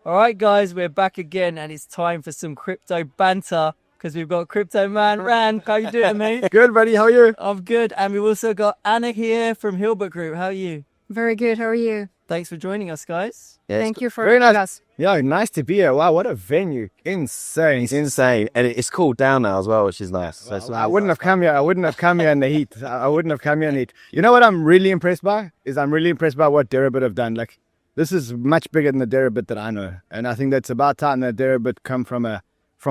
All right, guys, we're back again, and it's time for some crypto banter because we've got crypto man Ran. How you doing, mate? Good, buddy. How are you? I'm good, and we've also got Anna here from Hilbert Group. How are you? Very good. How are you? Thanks for joining us, guys. Yeah, Thank you for very having nice. us. Yeah, nice to be here. Wow, what a venue! Insane. It's insane, and it's cooled down now as well, which is nice. So it's I wouldn't have come here. I wouldn't have come here in the heat. I wouldn't have come here in the heat. You know what I'm really impressed by? I'm really impressed by what Deribit have done. Like, this is much bigger than the Deribit that I know, and I think that's about time that Deribit come from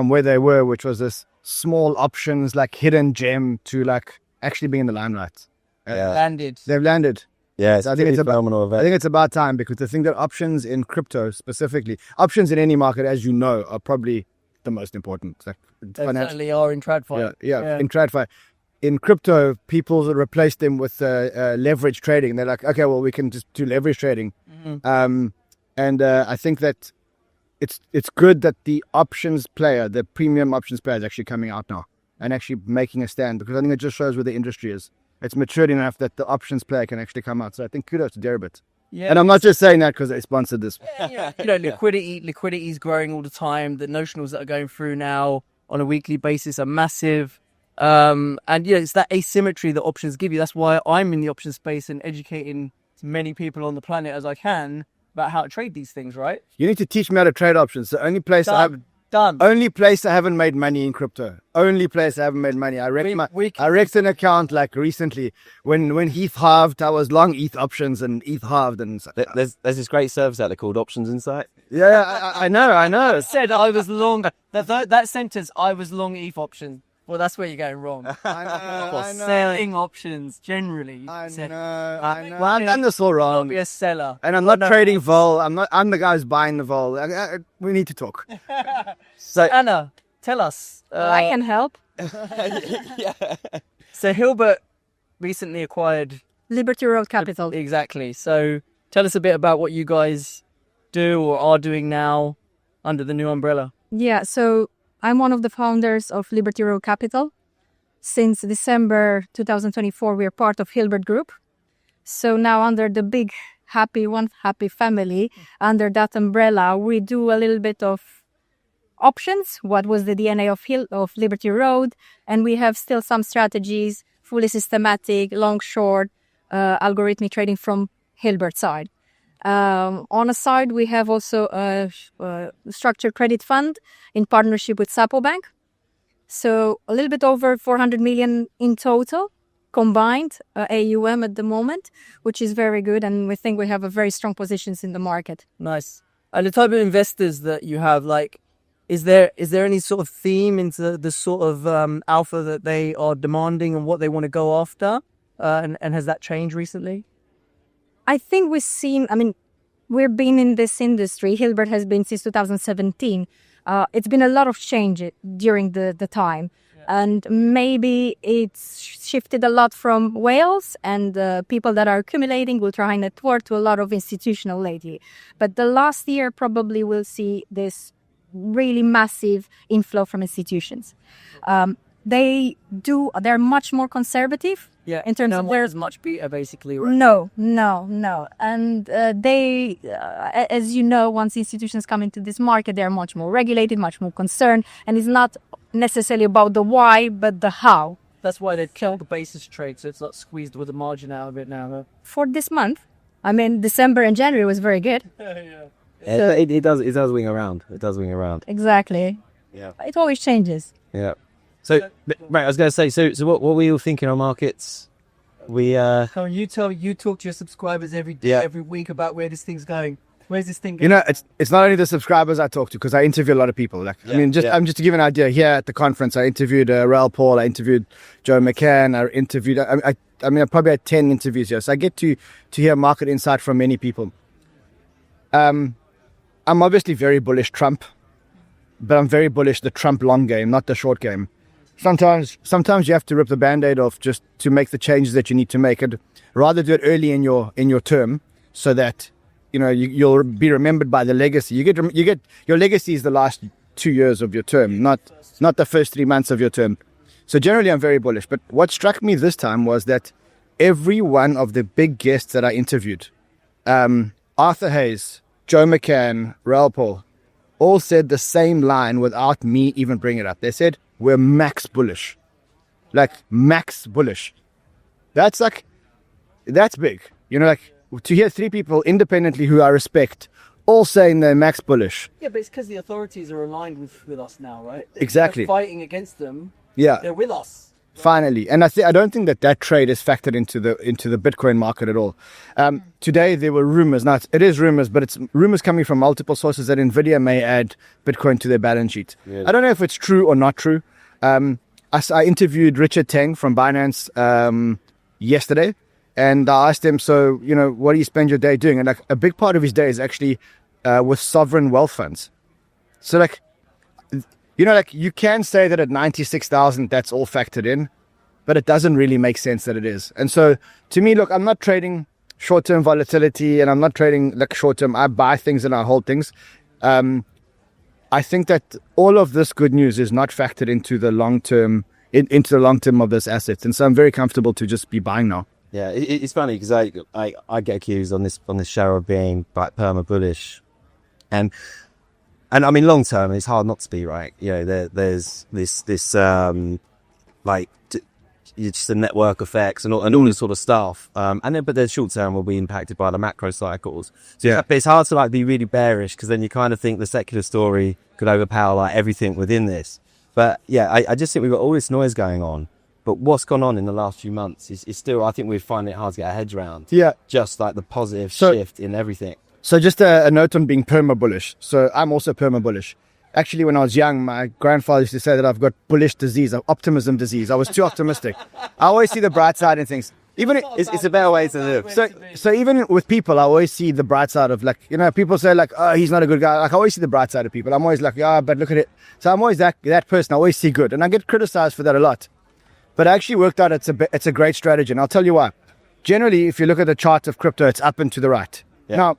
where they were, which was this small options, like hidden gem, to like actually being in the limelight. Landed. They've landed. yeah, it's I think a it's a phenomenal event. I think it's about time, because I think that options in crypto specifically, options in any market, as you know, are probably the most important. Like, They certainly are in TradFi. yeah. In TradFi. In crypto, people replace them with leverage trading. They're like, okay, well, we can just do leverage trading. I think that it's good that the options player, the premium options player, is actually coming out now and actually making a stand, because I think it just shows where the industry is. It's matured enough that the options player can actually come out. So I think kudos to Derbit. Yeah. And I'm not just saying that because they sponsored this. Liquidity is growing all the time. The notionals that are going through now on a weekly basis are massive. It's that asymmetry that options give you. That's why I'm in the options space and educating as many people on the planet as I can about how to trade these things, right? You need to teach me how to trade options. The only place Only place I haven't made money in crypto. Only place I haven't made money. I wrecked an account like recently when ETH halved. I was long ETH options and ETH halved, and There's this great service out there called Options Insight. yeah, I know. Said I was long. That sentence, I was long ETH option. Well, that's where you're going wrong. I know. Selling options generally. I Said, know. Well, I've done this all I'll wrong. be a seller. And I'm not trading vol. I'm the guy who's buying the vol. We need to talk. So Anna, tell us. I can help. So Hilbert recently acquired Libertyroad Capital. Exactly. So tell us a bit about what you guys do or are doing now under the new umbrella. Yeah, so I'm one of the founders of Libertyroad Capital. Since December 2024, we are part of Hilbert Group. So now under the big happy family, under that umbrella, we do a little bit of options, what was the DNA of Libertyroad, and we have still some strategies, fully systematic, long, short, algorithmic trading from Hilbert side. On a side, we have also a structured credit fund in partnership with Sapo Bank. So a little bit over 400 million in total combined AUM at the moment, which is very good. And we think we have a very strong positions in the market. Nice. And the type of investors that you have, like, is there any sort of theme into the sort of alpha that they are demanding and what they want to go after? And has that changed recently? I think we've been in this industry. Hilbert has been since 2017. It's been a lot of change during the time. Yeah. And maybe it's shifted a lot from whales and people that are accumulating ultra-high net worth to a lot of institutional lately. But the last year probably will see this really massive inflow from institutions. They're much more conservative. Yeah, in terms of where as much beta basically, right? No. And they, as you know, once institutions come into this market, they're much more regulated, much more concerned. And it's not necessarily about the why, but the how. That's why they killed the basis trade, so it's not squeezed with the margin out of it now. Huh? For this month, December and January was very good. Yeah, it does wing around. It does wing around. Exactly. Yeah. It always changes. Yeah. So, right, I was going to say, so what were you thinking on markets? You talk to your subscribers every day, every week about where this thing's going. Where's this thing going? You know, it's not only the subscribers I talk to, because I interview a lot of people. Like, I'm just to give you an idea. Here at the conference, I interviewed Raoul Paul, I interviewed Joe McCann, I interviewed. I probably had 10 interviews here, so I get to hear market insight from many people. I'm obviously very bullish Trump, but I'm very bullish the Trump long game, not the short game. Sometimes you have to rip the Band-Aid off just to make the changes that you need to make. And rather do it early in your term, so that you'll be remembered by the legacy. You get your legacy is the last 2 years of your term, not the first 3 months of your term. So generally, I'm very bullish. But what struck me this time was that every one of the big guests that I interviewed, Arthur Hayes, Joe McCann, Raoul Paul, all said the same line without me even bringing it up. They said, we're max bullish. Like, max bullish. That's big. You know, like, to hear three people independently who I respect all saying they're max bullish. Yeah, but it's because the authorities are aligned with us now, right? Exactly. We're fighting against them. Yeah. They're with us. Finally. And I don't think that trade is factored into the Bitcoin market at all. Today there were rumors. Now it is rumors, but it's rumors coming from multiple sources that Nvidia may add Bitcoin to their balance sheet. Yeah. I don't know if it's true or not true. I interviewed Richard Teng from Binance yesterday, and I asked him, so, you know, what do you spend your day doing? And like a big part of his day is actually with sovereign wealth funds. So like, you know, like you can say that at 96,000, that's all factored in, but it doesn't really make sense that it is. And so to me, look, I'm not trading short-term volatility and I'm not trading like short-term. I buy things and I hold things. I think that all of this good news is not factored into the long-term, into the long-term of this asset. And so I'm very comfortable to just be buying now. Yeah, it's funny because I get accused on this show of being like perma bullish, and I mean long term it's hard not to be, right. You know, there's this like just the network effects and all this sort of stuff, and then but the short term will be impacted by the macro cycles. So yeah, it's hard to like be really bearish because then you kind of think the secular story could overpower like everything within this. But yeah, I just think we've got all this noise going on. But what's gone on in the last few months is still, I think we're finding it hard to get our heads around. Yeah. Just like the positive shift in everything. So just a note on being perma bullish. So I'm also perma bullish. Actually, when I was young, my grandfather used to say that I've got bullish disease, optimism disease. I was too optimistic. I always see the bright side in things. Even it's a better way to live. So even with people, I always see the bright side of, like, you know, people say like, oh, he's not a good guy. Like, I always see the bright side of people. I'm always like, yeah, but look at it. So I'm always that person. I always see good, and I get criticized for that a lot. But I actually worked out it's a great strategy, and I'll tell you why. Generally, if you look at the chart of crypto, it's up and to the right. Yeah. Now,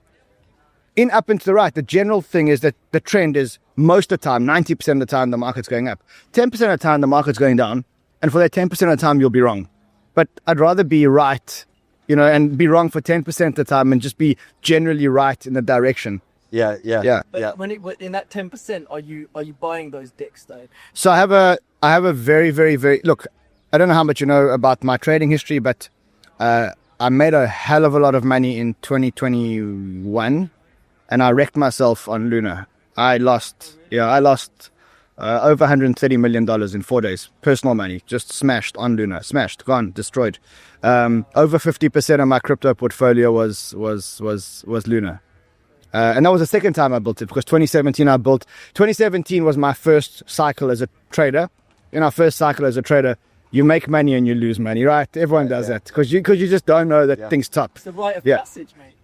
in up and to the right, the general thing is that the trend is most of the time, 90% of the time, the market's going up. 10% of the time, the market's going down. And for that 10% of the time, you'll be wrong. But I'd rather be right, you know, and be wrong for 10% of the time and just be generally right in the direction. Yeah. But when in that 10%, are you buying those dicks though? So I have a very, very, very, look, I don't know how much you know about my trading history, but I made a hell of a lot of money in 2021, and I wrecked myself on Luna. I lost over $130 million in 4 days. Personal money, just smashed on Luna. Smashed, gone, destroyed. Over 50% of my crypto portfolio was Luna. And that was the second time I built it, because 2017 was my first cycle as a trader. In our first cycle as a trader, you make money and you lose money, right? Everyone does that because you just don't know that things top. It's the rite of passage, mate.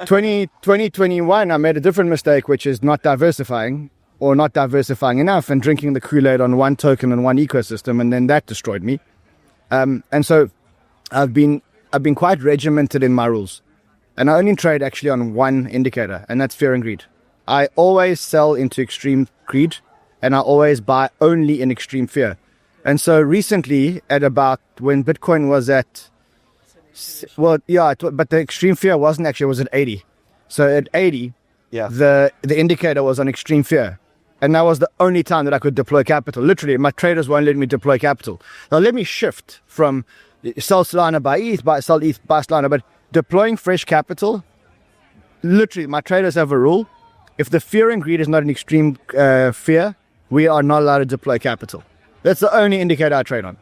2021, I made a different mistake, which is not diversifying or not diversifying enough and drinking the Kool-Aid on one token and one ecosystem, and then that destroyed me. And so I've been quite regimented in my rules, and I only trade actually on one indicator, and that's fear and greed. I always sell into extreme greed, and I always buy only in extreme fear. And so recently, at about when Bitcoin was at, but the extreme fear wasn't actually, it was at 80. So at 80, the indicator was on extreme fear. And that was the only time that I could deploy capital. Literally, my traders won't let me deploy capital. Now let me shift from sell Solana, buy ETH, sell ETH, buy Solana. But deploying fresh capital, literally, my traders have a rule. If the fear and greed is not an extreme fear, we are not allowed to deploy capital. That's the only indicator I trade on.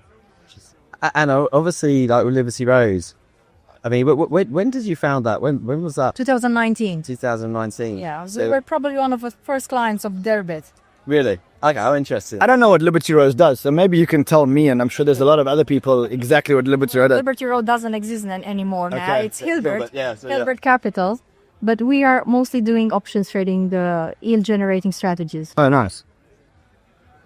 And obviously, like with Libertyroad, I mean, when did you found that? When was that? 2019. 2019. Yeah, so we're probably one of the first clients of Derbit. Really? Okay, how interesting. I don't know what Libertyroad does, so maybe you can tell me, and I'm sure there's a lot of other people exactly what Libertyroad does. Libertyroad doesn't exist anymore now. Okay. It's Hilbert. So Hilbert Capital. But we are mostly doing options trading, the yield generating strategies. Oh, nice.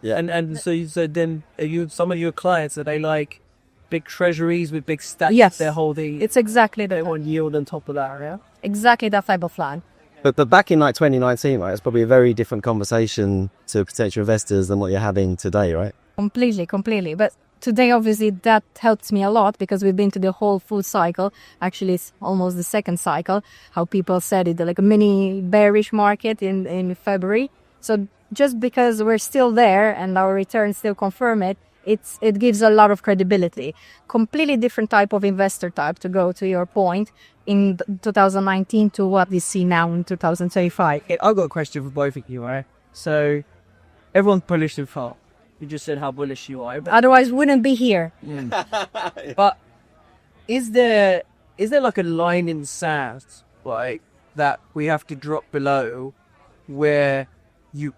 Yeah. And so then some of your clients, are they like big treasuries with big stacks? Yes. They're holding. It's exactly They want yield on top of that, yeah? exactly that type of plan. But back in like 2019, right, it's probably a very different conversation to potential investors than what you're having today, right? Completely. But today, obviously, that helps me a lot because we've been to the whole full cycle. Actually, it's almost the second cycle, how people said it, like a mini bearish market in February. So just because we're still there and our returns still confirm it, it gives a lot of credibility. Completely different type of investor type, to go to your point, in 2019 to what we see now in 2025. I've got a question for both of you, right? So everyone's bullish so far. You just said how bullish you are. But Otherwise, wouldn't be here. But is there like a line in sand, like, that we have to drop below, where you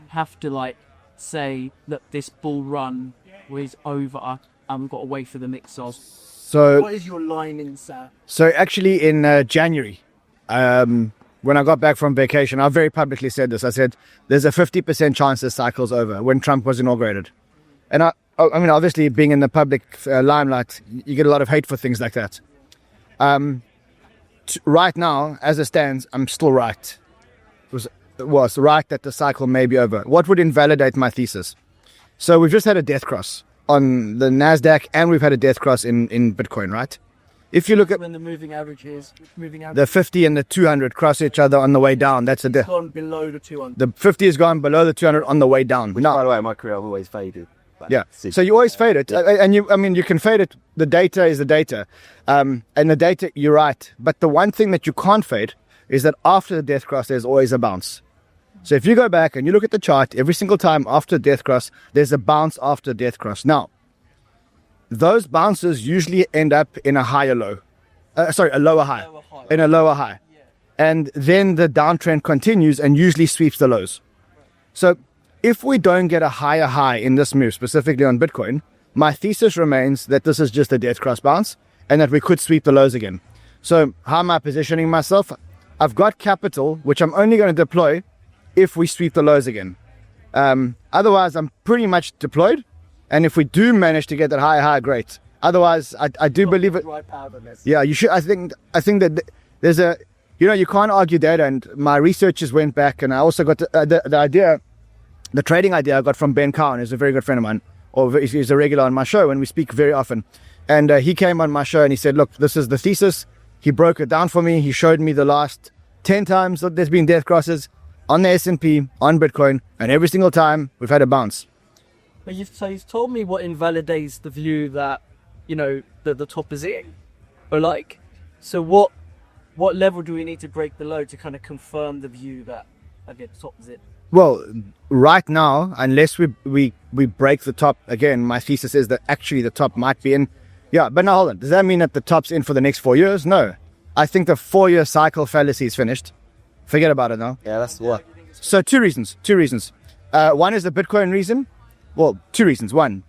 have to, like, say that this bull run is over and we've got to wait for the mix off? So What is your line in sand? So actually in January, when I got back from vacation, I very publicly said this. I said, there's a 50% chance this cycle's over when Trump was inaugurated. And I mean, obviously being in the public limelight, you get a lot of hate for things like that. Right now, as it stands, I'm still right. It was right that the cycle may be over. What would invalidate my thesis? So we've just had a death cross on the NASDAQ, and we've had a death cross in Bitcoin, right? If you look at when the moving average is the 50 and the 200 cross each other on the way down, that's a death. gone below the 200. The 50 has gone below the 200 on the way down. Which, by the way, in my career, I've always faded. Yeah. So you always fade it. And you can fade it. The data is the data. And the data, you're right. But the one thing that you can't fade is that after the death cross, there's always a bounce. So if you go back and you look at the chart, every single time after death cross, there's a bounce after death cross. Now, those bounces usually end up in a higher low. A lower high. In a lower high. Yeah. And then the downtrend continues and usually sweeps the lows. So if we don't get a higher high in this move, specifically on Bitcoin, my thesis remains that this is just a death cross bounce and that we could sweep the lows again. So how am I positioning myself? I've got capital, which I'm only going to deploy if we sweep the lows again. Otherwise, I'm pretty much deployed. And if we do manage to get that higher high, great. Otherwise, I do believe it. Yeah, you should. I think that there's a, you can't argue data. And my researchers went back, and I also got the idea, the trading idea I got from Ben Cowan, who's a very good friend of mine, or he's a regular on my show, and we speak very often. And he came on my show and he said, look, this is the thesis. He broke it down for me. He showed me the last 10 times that there's been death crosses on the S&P, on Bitcoin, and every single time we've had a bounce. But you've told me what invalidates the view that, that the top is in. Or like, so what level do we need to break below to kind of confirm the view that, okay, the top is it? Well, right now, unless we break the top again, my thesis is that actually the top might be in. Yeah, but now hold on. Does that mean that the top's in for the next 4 years? No. I think the 4-year cycle fallacy is finished. Forget about it now. Yeah, that's what. So two reasons. One is the Bitcoin reason. Well, two reasons. One,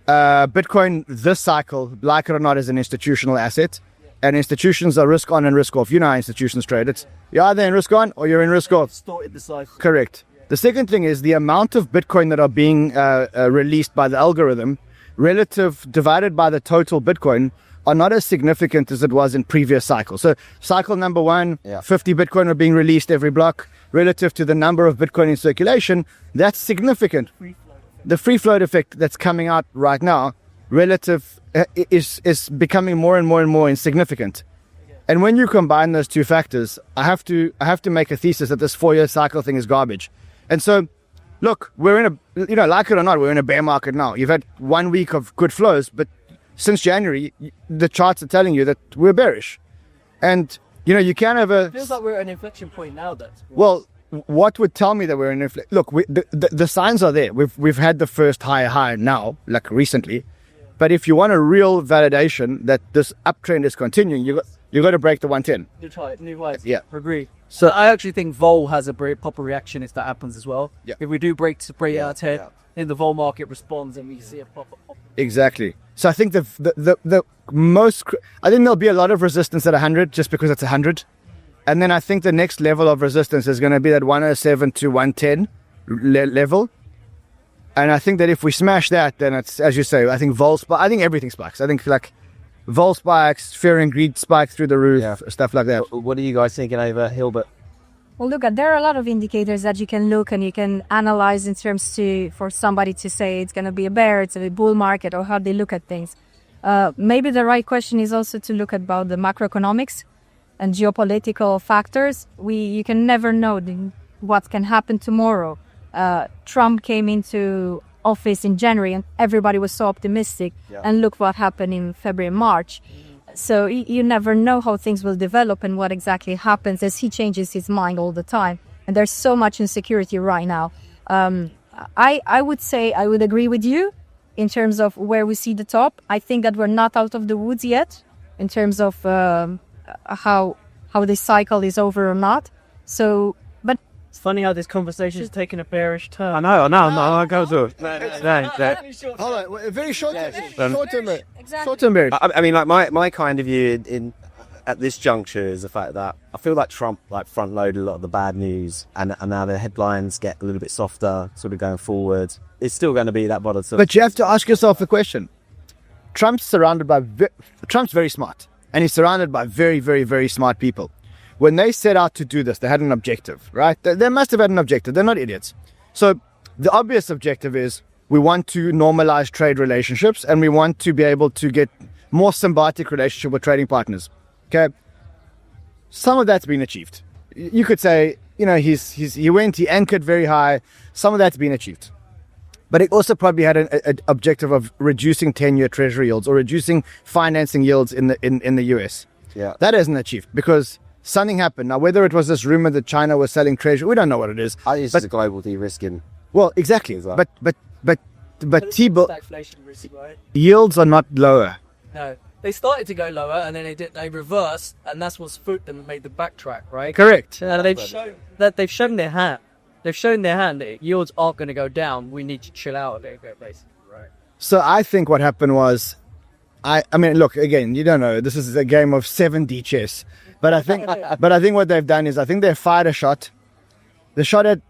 Bitcoin this cycle, like it or not, is an institutional asset. And institutions are risk on and risk off. You know how institutions trade. You're either in risk on or you're in risk off. Distorted the cycle. Correct. The second thing is the amount of Bitcoin that are being released by the algorithm divided by the total Bitcoin are not as significant as it was in previous cycles. So cycle number one, 50 Bitcoin are being released every block relative to the number of Bitcoin in circulation. That's significant. The free float effect that's coming out right now is becoming more and more insignificant. And when you combine those two factors, I have to make a thesis that this 4-year cycle thing is garbage. And so, look, we're in a, like it or not, we're in a bear market now. You've had 1 week of good flows, but since January, the charts are telling you that we're bearish. And, you can have a... It feels like we're at an inflection point now, Well, what would tell me that we're in inflection? Look, the signs are there. We've had the first high now, like recently. But if you want a real validation that this uptrend is continuing, you got to break the 110. New highs. Yeah. Agree. So I actually think vol has a very proper reaction if that happens as well. Yeah. If we do break out of 10, then the vol market responds and we see a proper. Exactly. So I think the most, I think there'll be a lot of resistance at 100 just because it's 100. And then I think the next level of resistance is going to be that 107 to 110 level. And I think that if we smash that, then it's, as you say, I think I think everything spikes. I think like vol spikes, fear and greed spike through the roof, stuff like that. What are you guys thinking over Hilbert? Well, look, there are a lot of indicators that you can look and you can analyze in terms for somebody to say it's going to be a bear, it's a bull market, or how they look at things. Maybe the right question is also to look at about the macroeconomics and geopolitical factors. You can never know what can happen tomorrow. Trump came into office in January and everybody was so optimistic, and look what happened in February and March. So you never know how things will develop and what exactly happens, as he changes his mind all the time. And there's so much insecurity right now. I would say I would agree with you in terms of where we see the top. I think that we're not out of the woods yet in terms of how this cycle is over or not. So, but It's funny how this conversation is taking a bearish turn. I know. I go through. Hold on, very short term. Exactly. Short term bearish. I mean, like my kind of view in at this juncture is the fact that I feel like Trump front loaded a lot of the bad news, and now the headlines get a little bit softer, sort of going forward. It's still going to be that volatility. But you have to ask yourself a question. Trump's very smart, and he's surrounded by very, very, very smart people. When they set out to do this, they had an objective, right? They must have had an objective. They're not idiots. So the obvious objective is we want to normalize trade relationships, and we want to be able to get more symbiotic relationship with trading partners. Okay, some of that's been achieved. You could say, he anchored very high. Some of that's been achieved. But it also probably had an objective of reducing 10-year treasury yields or reducing financing yields in the US. Yeah, that isn't achieved because something happened. Now, whether it was this rumor that China was selling treasury, we don't know what it is. I think it's a global de-risking. Well, exactly. Well. But T-bill Stagflation risk, right? yields are not lower. No, they started to go lower and then they reversed, and that's what's spooked them and made them backtrack, right? Correct. And they've shown their hand. They've shown their hand that yields aren't going to go down. We need to chill out a little bit, basically, right? So I think what happened was, I mean, look, again, you don't know. This is a game of 7D chess. But I think what they've done is I think they fired a shot. The shot had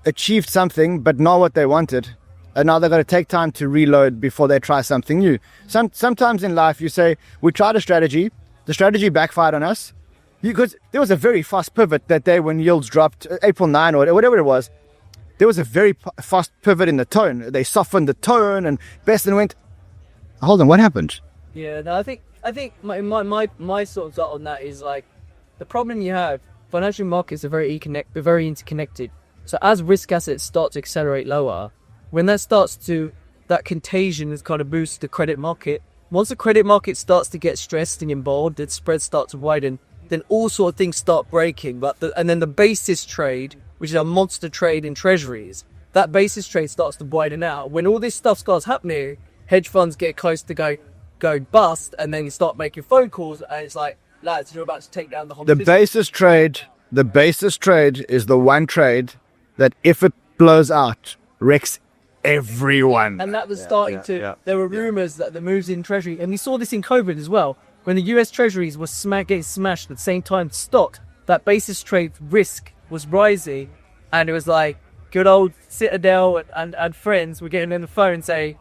achieved something, but not what they wanted. And now they've got to take time to reload before they try something new. Sometimes in life you say, we tried a strategy. The strategy backfired on us. Because there was a very fast pivot that day when yields dropped, April 9 or whatever it was. There was a very fast pivot in the tone. They softened the tone and Besson went, hold on, what happened? Yeah, no, I think my sort of thought on that is like, the problem you have, financial markets are very interconnected. So as risk assets start to accelerate lower, when that contagion has kind of boosted the credit market. Once the credit market starts to get stressed and involved, the spreads start to widen, then all sort of things start breaking. And then the basis trade, which is a monster trade in treasuries, that basis trade starts to widen out. When all this stuff starts happening, hedge funds get close to go bust, and then you start making phone calls, and it's like, lads, you're about to take down the whole system. The basis trade is the one trade that if it blows out, wrecks everyone. And that was starting there were rumors that the moves in treasury, and we saw this in COVID as well, when the US treasuries were getting smashed at the same time stock, that basis trade risk was rising, and it was like good old Citadel and friends were getting on the phone saying,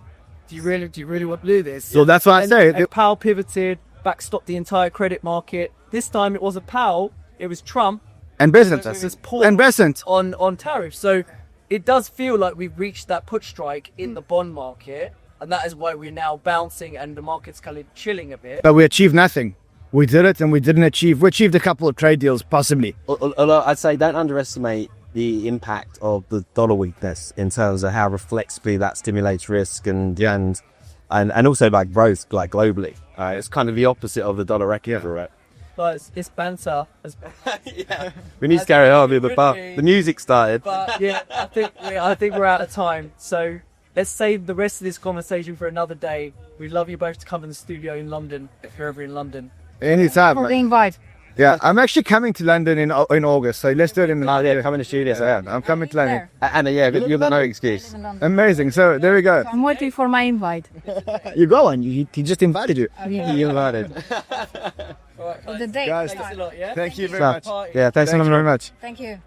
do you really want to do this? So that's why I say Powell pivoted, backstopped the entire credit market. This time it wasn't Powell, it was Trump and Besant on tariffs. So it does feel like we've reached that put strike in the bond market, and that is why we're now bouncing and the market's kind of chilling a bit. But we achieved nothing. We did it and we didn't achieve. We achieved a couple of trade deals, possibly. Although I'd say don't underestimate the impact of the dollar weakness in terms of how reflexively that stimulates risk and also like growth, like globally. It's kind of the opposite of the dollar wrecking, right? But it's banter. We need to carry on with the music started. But yeah, I think we're out of time. So let's save the rest of this conversation for another day. We'd love you both to come in the studio in London if you're ever in London. Anytime. For the invite. Yeah, I'm actually coming to London in August, so let's do it in the... Oh yeah, come in the studio. So yeah, I'm coming to London. Anna, you've got no excuse. Amazing, so there we go. I'm waiting for my invite. You go on, he just invited you. You invited. All right, The date. Guys, thanks a lot, yeah? thank you very much. Yeah, thanks very much. Thank you.